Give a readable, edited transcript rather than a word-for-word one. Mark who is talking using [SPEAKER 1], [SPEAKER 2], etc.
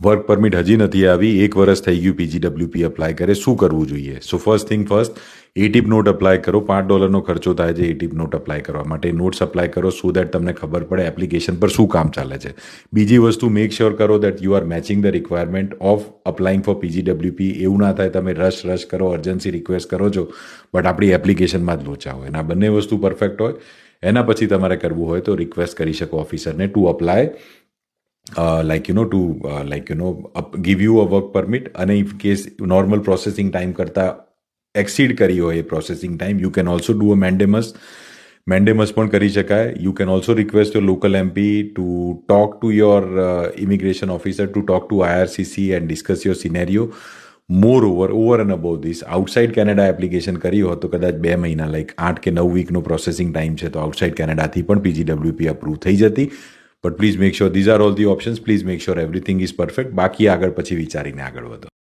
[SPEAKER 1] Work permit હજી નથી આવી, 1 વર્ષ થઈ ગયું PGWP અપ્લાય કરે, શું કરવું જોઈએ? So first thing first, ATIP note apply કરો. $5 ખર્ચો થાય છે એટીપ નોટ અપ્લાય કરવા માટે. નોટ્સ અપ્લાય કરો સો દેટ તમને ખબર પડે એપ્લિકેશન પર શું કામ ચાલે છે. બીજી વસ્તુ, મેક શ્યોર કરો that you are matching the requirement of applying for PGWP. એવું ના થાય તમે રશ કરો, અર્જન્સી રિક્વેસ્ટ કરો છો, બટ આપણી એપ્લિકેશનમાં જ લોચા હોય. અને આ બંને વસ્તુ પરફેક્ટ હોય, એના પછી તમારે કરવું હોય તો રિક્વેસ્ટ કરી શકો ઓફિસરને to apply give you a work permit. અને if case normal processing time કરતાં એક્સીડ કરી હોય એ processing time, you can also do a mandamus પણ કરી શકાય. You can also request your local MP to talk to your immigration officer, to talk to IRCC and discuss your scenario. More over and above this, outside Canada application કરી હોત તો કદાચ 2 મહિના, like 8 કે 9 વીકનો processing time છે, તો outside કેનેડાથી પણ PGWP approve થઈ જતી. But please make sure these are all the options. Please make sure everything is perfect. બાકી આગળ પછી વિચારીને આગળ વધો.